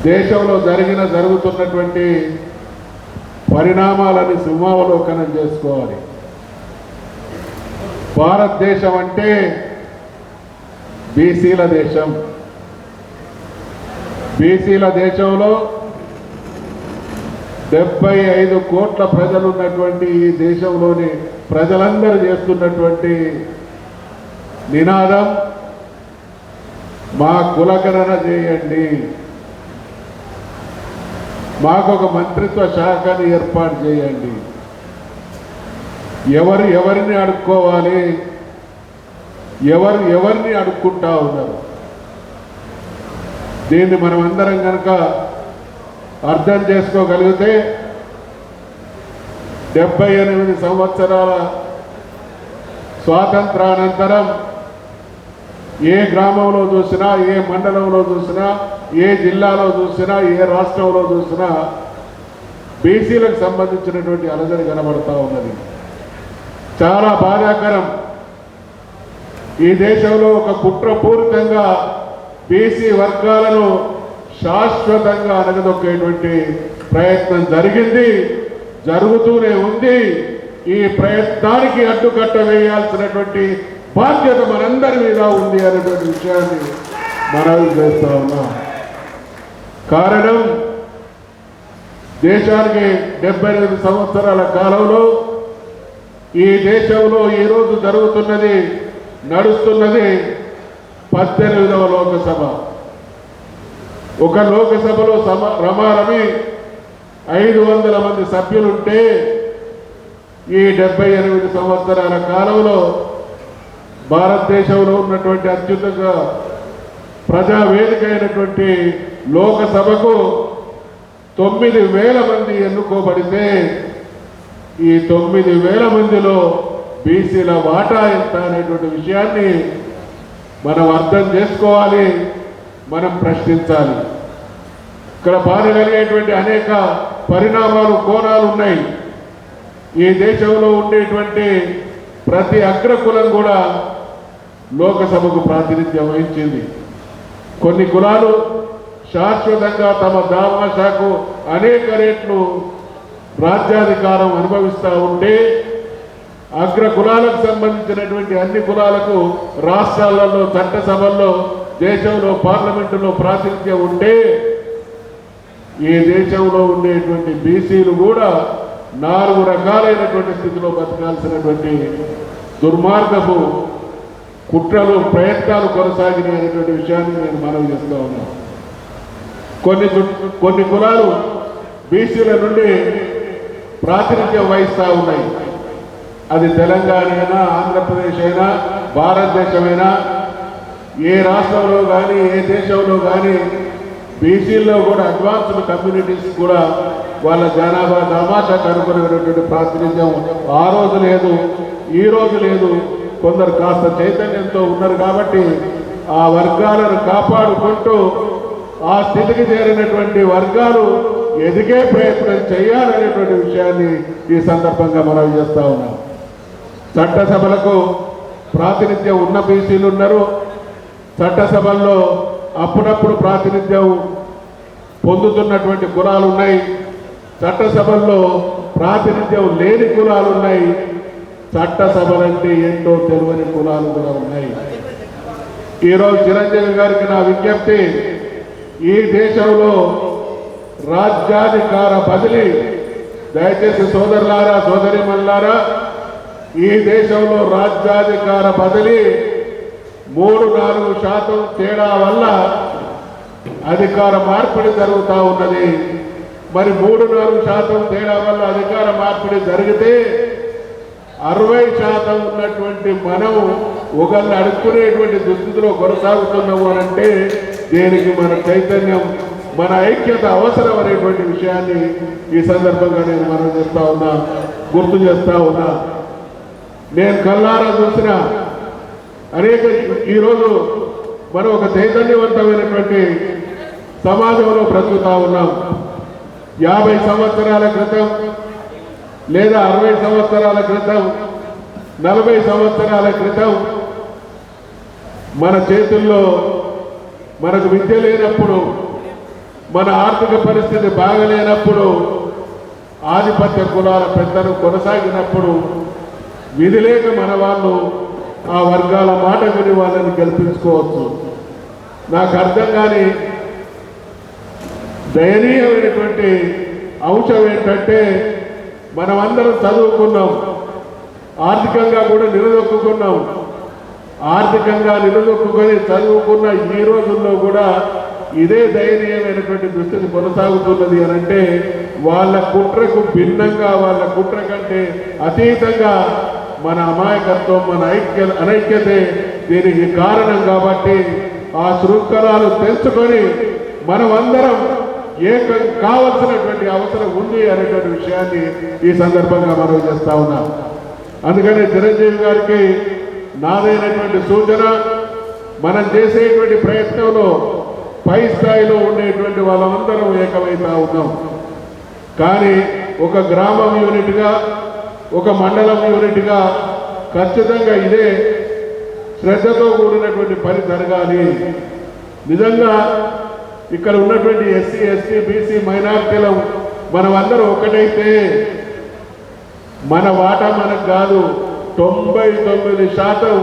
దేశంలో జరుగుతున్నటువంటి పరిణామాలని సింహావలోకనం చేసుకోవాలి. భారతదేశం అంటే బీసీల దేశం. బీసీల దేశంలో 75 కోట్ల ప్రజలు ఉన్నటువంటి ఈ దేశంలోని ప్రజలందరూ చేస్తున్నటువంటి నినాదం మా కులగణన చేయండి, మాకు ఒక మంత్రిత్వ శాఖను ఏర్పాటు చేయండి, ఎవరిని అడుక్కోవాలి, ఎవరిని అడుక్కుంటా ఉన్నారు. దీన్ని మనం అందరం కనుక అర్థం చేసుకోగలిగితే 78 సంవత్సరాల స్వాతంత్రానంతరం ఏ గ్రామంలో చూసినా, ఏ మండలంలో చూసినా, ఏ జిల్లాలో చూసినా, ఏ రాష్ట్రంలో చూసినా బీసీలకు సంబంధించినటువంటి అలజడి కనబడతా ఉన్నది. చాలా బాధాకరం. ఈ దేశంలో ఒక కుట్రపూరితంగా బీసీ వర్గాలను శాశ్వతంగా అణగదొక్కేటువంటి ప్రయత్నం జరిగింది, జరుగుతూనే ఉంది. ఈ ప్రయత్నానికి అడ్డుకట్ట వేయాల్సినటువంటి బాధ్యత మనందరి మీద ఉంది అనేటువంటి విషయాన్ని మనవి చేస్తా ఉన్నాం. కారణం, దేశానికి 78 సంవత్సరాల కాలంలో ఈ దేశంలో ఈరోజు నడుస్తున్నది 18వ లోకసభ. ఒక లోకసభలో రమారమి 500 మంది సభ్యులుంటే ఈ 78 సంవత్సరాల కాలంలో భారతదేశంలో ఉన్నటువంటి అత్యున్నత ప్రజావేదిక అయినటువంటి లోకసభకు 9,000 మంది ఎన్నుకోబడితే ఈ 9,000 మందిలో బీసీల వాటా ఎంత అనేటువంటి విషయాన్ని మనం అర్థం చేసుకోవాలి, మనం ప్రశ్నించాలి. ఇక్కడ బాధ కలిగేటువంటి అనేక పరిణామాలు, కోణాలు ఉన్నాయి. ఈ దేశంలో ఉండేటువంటి ప్రతి అగ్రకులం కూడా లోకసభకు ప్రాతినిధ్యం వహించింది. కొన్ని కులాలు శాశ్వతంగా తమ దామాషాకు అనేక రేట్లు రాజ్యాధికారం అనుభవిస్తూ ఉంటే, అగ్ర కులాలకు సంబంధించినటువంటి అన్ని కులాలకు రాష్ట్రాలలో, చట్టసభల్లో, దేశంలో పార్లమెంటులో ప్రాతినిధ్యం ఉంటే, ఈ దేశంలో ఉండేటువంటి బీసీలు కూడా 4 రకాలైనటువంటి స్థితిలో బతకాల్సినటువంటి దుర్మార్గపు కుట్రలు, ప్రయత్నాలు కొనసాగినాయి అనేటువంటి విషయాన్ని నేను మనవి చేస్తూ ఉన్నాను. కొన్ని కులాలు బీసీల నుండి ప్రాతినిధ్యం వహిస్తూ ఉన్నాయి. అది తెలంగాణ అయినా, ఆంధ్రప్రదేశ్ అయినా, భారతదేశమైనా, ఏ రాష్ట్రంలో కానీ, ఏ దేశంలో కానీ బీసీల్లో కూడా అడ్వాన్స్డ్ కమ్యూనిటీస్ కూడా వాళ్ళ జనాభా దామాషాకు అనుకునేటువంటి ప్రాతినిధ్యం ఆ రోజు లేదు, ఈ రోజు లేదు. కొందరు కాస్త చైతన్యంతో ఉన్నారు కాబట్టి ఆ వర్గాలను కాపాడుకుంటూ ఆ స్థితికి చేరినటువంటి వర్గాలు ఎదిగే ప్రయత్నం చేయాలనేటువంటి విషయాన్ని ఈ సందర్భంగా మనం చేస్తూ ఉన్నాం. చట్టసభలకు ప్రాతినిధ్యం ఉన్న బీసీలు ఉన్నారు, చట్టసభల్లో అప్పుడప్పుడు ప్రాతినిధ్యం పొందుతున్నటువంటి కులాలు ఉన్నాయి, చట్టసభల్లో ప్రాతినిధ్యం లేని కులాలు ఉన్నాయి, చట్టసభలంటే ఏంటో తెలియని కులాలు కూడా ఉన్నాయి. ఈరోజు చిరంజీవి గారికి నా విజ్ఞప్తి, ఈ దేశంలో రాజ్యాధికార బదిలీ, దయచేసి సోదరులారా, సోదరిమణులారా, ఈ దేశంలో రాజ్యాధికార బదిలీ 3-4% తేడా వల్ల అధికార మార్పిడి జరుగుతూ ఉన్నది. మరి 3-4% తేడా వల్ల అధికార మార్పిడి జరిగితే 60% ఉన్నటువంటి మనం ఒకళ్ళు అడుక్కునేటువంటి దుస్థితిలో కొనసాగుతున్నాము అనంటే దీనికి మన చైతన్యం, మన ఐక్యత అవసరం అనేటువంటి విషయాన్ని ఈ సందర్భంగా నేను మనం చేస్తా ఉన్నా, గుర్తు చేస్తా ఉన్నా. నేను కళ్ళారా చూసిన అనేక, ఈరోజు మనం ఒక చైతన్యవంతమైనటువంటి సమాజంలో బ్రతుకుతా ఉన్నాం. 50 సంవత్సరాల క్రితం లేదా 60 సంవత్సరాల క్రితం, 40 సంవత్సరాల క్రితం మన చేతుల్లో మనకు విద్య లేనప్పుడు, మన ఆర్థిక పరిస్థితి బాగలేనప్పుడు, ఆధిపత్య కులాల పెద్దలు కొనసాగినప్పుడు విధి లేక మన వాళ్ళు ఆ వర్గాల మాట విని వాళ్ళని గెలిపించుకోవచ్చు. నాకు అర్థం కాని దయనీయమైనటువంటి అంశం ఏంటంటే, మనమందరం చదువుకున్నాం, ఆర్థికంగా కూడా నిలదొక్కున్నాం. ఆర్థికంగా నిలదొక్కుని చదువుకున్న ఈ రోజుల్లో కూడా ఇదే దయనీయమైనటువంటి దుస్థితి కొనసాగుతున్నది అని అంటే, వాళ్ళ కుట్రకు భిన్నంగా, వాళ్ళ కుట్ర కంటే అతీతంగా మన అమాయకత్వం, మన అనైక్యతే దీనికి కారణం. కాబట్టి ఆ శృంఖలాలు తెలుసుకొని మనమందరం ఏకం కావాల్సినటువంటి అవసరం ఉంది అనేటువంటి విషయాన్ని ఈ సందర్భంగా మనం చేస్తా ఉన్నాం. అందుకని చిరంజీవి గారికి నాదైనటువంటి సూచన, మనం చేసేటువంటి ప్రయత్నంలో పై స్థాయిలో ఉండేటువంటి వాళ్ళందరం ఏకమైతా ఉన్నాం. కానీ ఒక గ్రామం యూనిట్గా, ఒక మండలం యూనిట్గా ఖచ్చితంగా ఇదే శ్రద్ధతో కూడినటువంటి పని జరగాలి. నిజంగా ఇక్కడ ఉన్నటువంటి ఎస్సీ, ఎస్టీ, బీసీ, మైనారిటీలు మనమందరం ఒకటైతే మన వాటా మనకు కాదు. 99%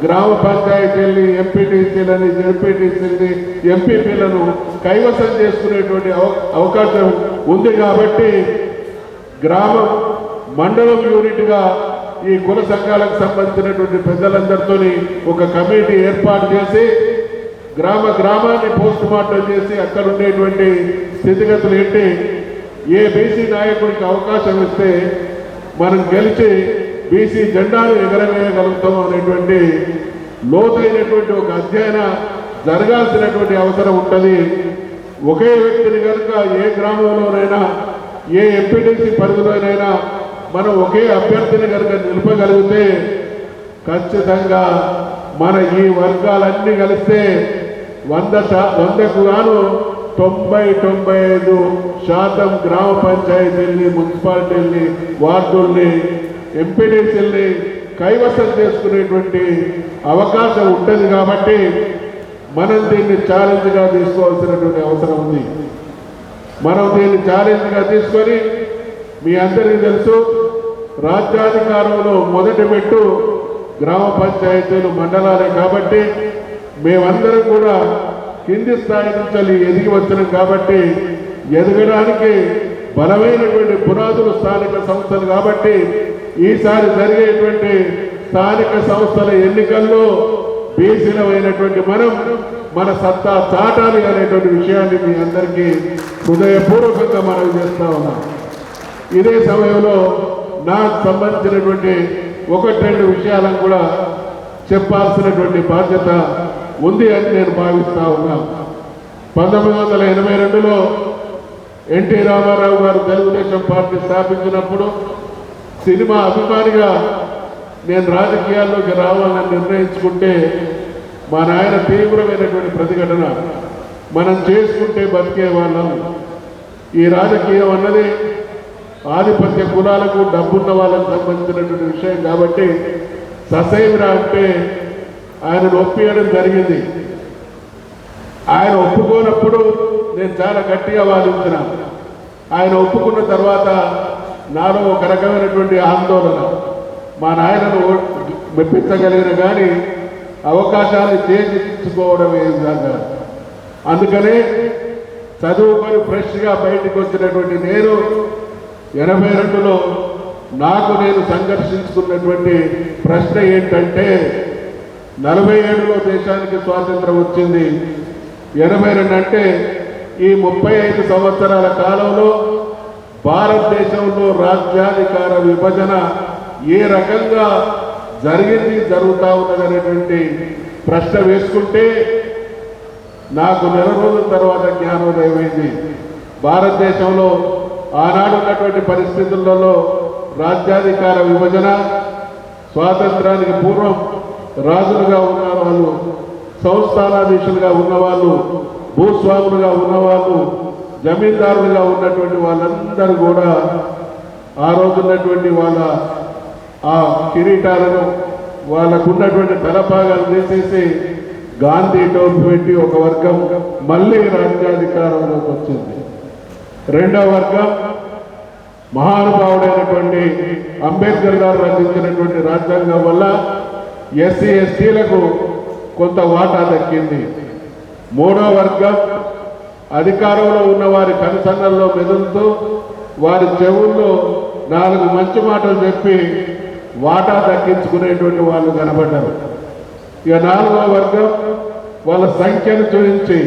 గ్రామ పంచాయతీల్ని, ఎంపీటీసీలని, జెడ్పీటీసీలని, ఎంపీపీలను కైవసం చేసుకునేటువంటి అవకాశం ఉంది. కాబట్టి గ్రామం, మండలం యూనిట్గా ఈ కుల సంఘాలకు సంబంధించినటువంటి పెద్దలందరితో ఒక కమిటీ ఏర్పాటు చేసి గ్రామాన్ని పోస్ట్ మార్టం చేసి అక్కడ ఉండేటువంటి స్థితిగతులు ఏంటి, ఏ బీసీ నాయకుడికి అవకాశం ఇస్తే మనం గెలిచి బీసీ జెండాను ఎగరవేయగలుగుతాం అనేటువంటి లోతైనటువంటి ఒక అధ్యయన జరగాల్సినటువంటి అవసరం ఉంటుంది. ఒకే వ్యక్తిని కనుక ఏ గ్రామంలోనైనా, ఏ ఎంపీటీసీ పరిధిలోనైనా మనం ఒకే అభ్యర్థిని కనుక నిలపగలిగితే ఖచ్చితంగా మన ఈ వర్గాలన్నీ కలిస్తే 100కు గాను 90-95% గ్రామ పంచాయతీల్ని, మున్సిపాలిటీల్ని, వార్డుల్ని, ఎంపీటీసీల్ని కైవసం చేసుకునేటువంటి అవకాశం ఉంటుంది. కాబట్టి మనం దీన్ని ఛాలెంజ్గా తీసుకోవాల్సినటువంటి అవసరం ఉంది. మనం దీన్ని ఛాలెంజ్గా తీసుకొని, మీ అందరికీ తెలుసు, రాజ్యాధికారంలో మొదటి పెట్టు గ్రామ పంచాయతీలు, మండలాలే. కాబట్టి మేమందరం కూడా కింది స్థాయి నుంచి ఎదిగి వచ్చినాం. కాబట్టి ఎదగడానికి బలమైనటువంటి పునాదులు స్థానిక సంస్థలు. కాబట్టి ఈసారి జరిగేటువంటి స్థానిక సంస్థల ఎన్నికల్లో బీసీలమైనటువంటి మనం మన సత్తా చాటాలి అనేటువంటి విషయాన్ని మీ అందరికీ హృదయపూర్వకంగా మనం చేస్తా ఉన్నాం. ఇదే సమయంలో నాకు సంబంధించినటువంటి 1-2 విషయాలను కూడా చెప్పాల్సినటువంటి బాధ్యత ఉంది అని నేను భావిస్తా ఉన్నాను. 1982లో ఎన్టీ రామారావు గారు తెలుగుదేశం పార్టీ స్థాపించినప్పుడు సినిమా అభిమానిగా నేను రాజకీయాల్లోకి రావాలని నిర్ణయించుకుంటే మా నాయన తీవ్రమైనటువంటి ప్రతిఘటన, మనం చేసుకుంటే బతికే వాళ్ళం, ఈ రాజకీయం అన్నది ఆధిపత్య కులాలకు, డబ్బున్న వాళ్ళకు సంబంధించినటువంటి విషయం. కాబట్టి ససైమిరా అంటే ఆయనను ఒప్పియడం జరిగింది. ఆయన ఒప్పుకోనప్పుడు నేను చాలా గట్టిగా వాదించిన. ఆయన ఒప్పుకున్న తర్వాత నాలో ఒక రకమైనటువంటి ఆందోళన. మా నాయనను మెప్పించగలిగిన కానీ అవకాశాలు చేజించుకోవడం ఏదైనా. అందుకనే చదువుకొని ఫ్రెష్గా బయటకు వచ్చినటువంటి నేను 82లో నాకు నేను సంఘర్షించుకున్నటువంటి ప్రశ్న ఏంటంటే, 47లో దేశానికి స్వాతంత్రం వచ్చింది, 82 అంటే ఈ 35 సంవత్సరాల కాలంలో భారతదేశంలో రాజ్యాధికార విభజన ఏ రకంగా జరిగింది, జరుగుతూ ఉన్నదనేటువంటి ప్రశ్న వేసుకుంటే నాకు నెల రోజుల తర్వాత జ్ఞానోదయం అయింది. భారతదేశంలో ఆనాడు ఉన్నటువంటి పరిస్థితులలో రాజ్యాధికార విభజన, స్వాతంత్రానికి పూర్వం రాజులుగా ఉన్న వాళ్ళు, సంస్థానాధీశులుగా ఉన్నవాళ్ళు, భూస్వాములుగా ఉన్నవాళ్ళు, జమీందారులుగా ఉన్నటువంటి వాళ్ళందరూ కూడా ఆ రోజు ఉన్నటువంటి వాళ్ళ ఆ కిరీటాలను, వాళ్ళకున్నటువంటి తలపాగాలు తీసేసి గాంధీ టోపీ పెట్టి ఒక వర్గం మళ్ళీ రాజ్యాధికారంలోకి వచ్చింది. రెండవ వర్గం మహానుభావుడైనటువంటి అంబేద్కర్ గారు రచించినటువంటి రాజ్యాంగం వల్ల ఎస్సీ ఎస్టీలకు కొంత వాటా దక్కింది. మూడో వర్గం అధికారంలో ఉన్న వారి కనుసన్నల్లో మెదులుతూ వారి చెవుల్లో 4 మంచి మాటలు చెప్పి వాటా దక్కించుకునేటువంటి వాళ్ళు కనబడ్డారు. ఇక 4వ వర్గం వాళ్ళ సంఖ్యను చూపించి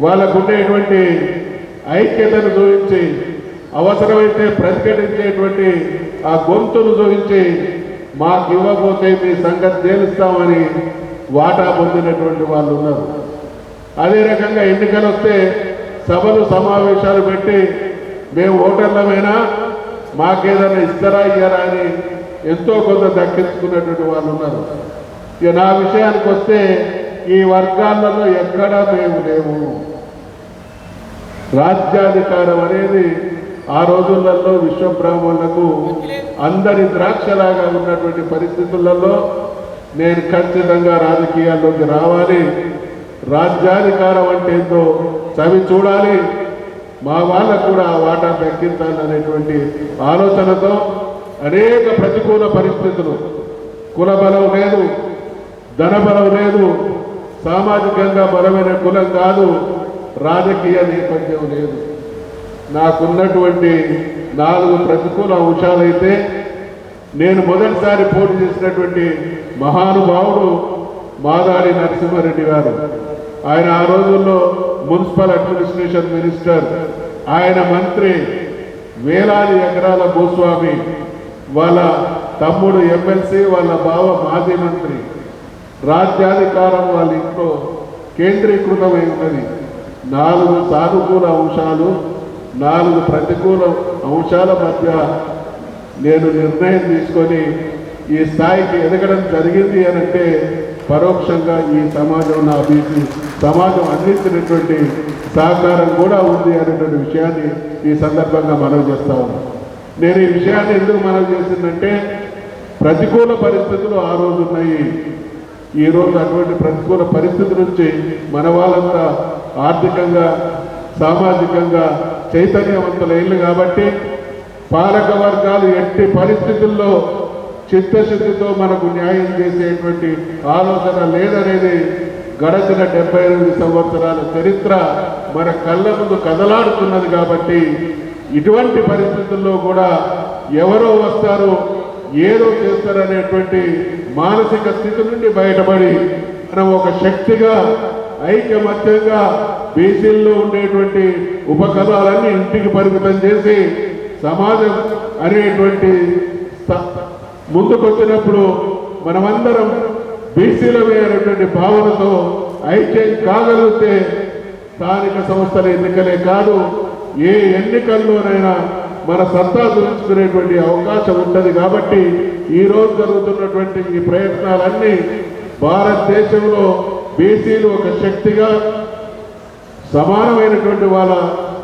వాళ్ళకు ఉండేటువంటి ఐక్యతను చూపించి అవసరమైతే ప్రతిఘటించేటువంటి ఆ గొంతును చూపించి మాకు ఇవ్వకపోతే మీ సంగతి తేలుస్తామని వాటా పొందినటువంటి వాళ్ళు ఉన్నారు. అదే రకంగా ఎన్నికలు వస్తే సభలు సమావేశాలు పెట్టి మేము ఓటర్లమైనా మాకేదైనా ఇస్తారా ఇయ్యారా అని ఎంతో కొంత దక్కించుకున్నటువంటి వాళ్ళు ఉన్నారు. ఇక నా విషయానికి వస్తే ఈ వర్గాలలో ఎక్కడా మేము లేవు. రాజ్యాధికారం అనేది ఆ రోజులలో విశ్వబ్రాహ్మణులకు అందరి ద్రాక్షలాగా ఉన్నటువంటి పరిస్థితులలో నేను ఖచ్చితంగా రాజకీయాల్లోకి రావాలి, రాజ్యాధికారం అంటే ఏంటో చవి చూడాలి, మా వాళ్ళకు కూడా ఆ వాటా దక్కించాలనేటువంటి ఆలోచనతో అనేక ప్రతికూల పరిస్థితులు, కుల బలం లేదు, ధన బలం లేదు, సామాజికంగా బలమైన కులం కాదు, రాజకీయ నేపథ్యం లేదు. నాకున్నటువంటి 4 ప్రతికూల అంశాలైతే నేను మొదటిసారి పోటీ చేసినటువంటి మహానుభావుడు మాదాడి నరసింహారెడ్డి గారు. ఆయన ఆ రోజుల్లో మున్సిపల్ అడ్మినిస్ట్రేషన్ మినిస్టర్, ఆయన మంత్రి, వేలాది ఎకరాల భూస్వామి, వాళ్ళ తమ్ముడు ఎమ్మెల్సీ, వాళ్ళ బావ మాజీ మంత్రి. రాజ్యాధికారం వాళ్ళ ఇంట్లో కేంద్రీకృతమై ఉన్నది. 4 సానుకూల అంశాలు, 4 ప్రతికూల అంశాల మధ్య నేను నిర్ణయం తీసుకొని ఈ స్థాయికి ఎదగడం జరిగింది అనంటే పరోక్షంగా ఈ సమాజం, నా బీసీ సమాజం అందించినటువంటి సహకారం కూడా ఉంది అనేటువంటి విషయాన్ని ఈ సందర్భంగా మనవి చేస్తా ఉన్నాను. నేను ఈ విషయాన్ని ఎందుకు మనవి చేసిందంటే ప్రతికూల పరిస్థితులు ఆ రోజు ఉన్నాయి. ఈరోజు అటువంటి ప్రతికూల పరిస్థితి నుంచి మన వాళ్ళంతా ఆర్థికంగా సామాజికంగా చైతన్యవంతులైంది కాబట్టి పాలక వర్గాలు ఎట్టి పరిస్థితుల్లో చిత్తశుద్ధితో మనకు న్యాయం చేసేటువంటి ఆలోచన లేదనేది గడచిన 78 సంవత్సరాల చరిత్ర మన కళ్ళ ముందు కదలాడుతున్నది. కాబట్టి ఇటువంటి పరిస్థితుల్లో కూడా ఎవరో వస్తారు, ఏదో చేస్తారనేటువంటి మానసిక స్థితి నుండి బయటపడి మనం ఒక శక్తిగా ఐకమత్యంగా బీసీల్లో ఉండేటువంటి ఉపకథాలన్నీ ఇంటికి పరిమితం చేసి సమాజం అనేటువంటి ముందుకొచ్చినప్పుడు మనమందరం బీసీలమే అనేటువంటి భావనతో ఐక్యం కాగలిగితే స్థానిక సంస్థల ఎన్నికలే కాదు, ఏ ఎన్నికల్లోనైనా మన సత్తా చూపించుకునేటువంటి అవకాశం ఉంటుంది. కాబట్టి ఈరోజు జరుగుతున్నటువంటి ఈ ప్రయత్నాలన్నీ భారతదేశంలో బీసీలు ఒక శక్తిగా సమానమైనటువంటి వాళ్ళ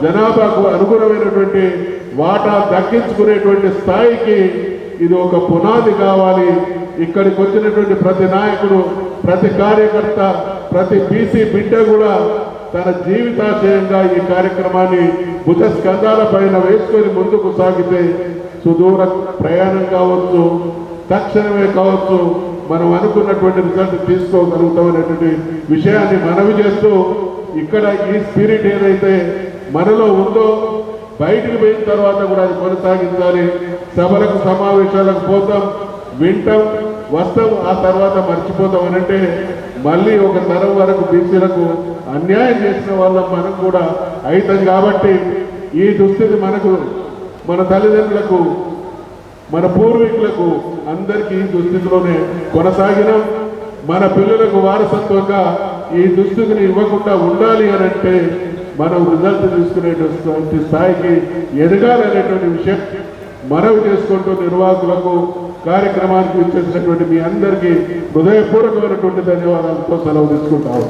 జనాభాకు అనుగుణమైనటువంటి వాటా దక్కించుకునేటువంటి స్థాయికి ఇది ఒక పునాది కావాలి. ఇక్కడికి వచ్చినటువంటి ప్రతి నాయకుడు, ప్రతి కార్యకర్త, ప్రతి బీసీ బిడ్డ కూడా తన జీవితాశయంగా ఈ కార్యక్రమాన్ని భుజస్కంధాల పైన వేసుకొని ముందుకు సాగితే సుదూర ప్రయాణం కావచ్చు, తక్షణమే కావచ్చు, మనం అనుకున్నటువంటి రిజల్ట్ తీసుకోగలుగుతామనేటువంటి విషయాన్ని మనవి చేస్తూ ఇక్కడ ఈ స్పిరిట్ ఏదైతే మనలో ఉందో బయటికి పోయిన తర్వాత కూడా అది కొనసాగించాలి. సభలకు సమావేశాలకు పోతాం, వింటాం, వస్తాం, ఆ తర్వాత మర్చిపోతాం అనంటే మళ్ళీ ఒక తరం వరకు బీసీలకు అన్యాయం చేసిన వాళ్ళం మనం కూడా అవుతుంది. కాబట్టి ఈ దుస్థితి మనకు, మన తల్లిదండ్రులకు, మన పూర్వీకులకు అందరికీ ఈ దుస్థితిలోనే కొనసాగినాం. మన పిల్లలకు వారసత్వంగా ఈ దుస్థితిని ఇవ్వకుండా ఉండాలి అని అంటే మనం రిజల్ట్ తీసుకునేటువంటి స్థాయికి ఎదగాలనేటువంటి విషయం మనవి చేసుకుంటూ నిర్వాహకులకు, కార్యక్రమానికి ఇచ్చేసినటువంటి మీ అందరికీ హృదయపూర్వకమైనటువంటి ధన్యవాదాలతో సెలవు తీసుకుంటాము.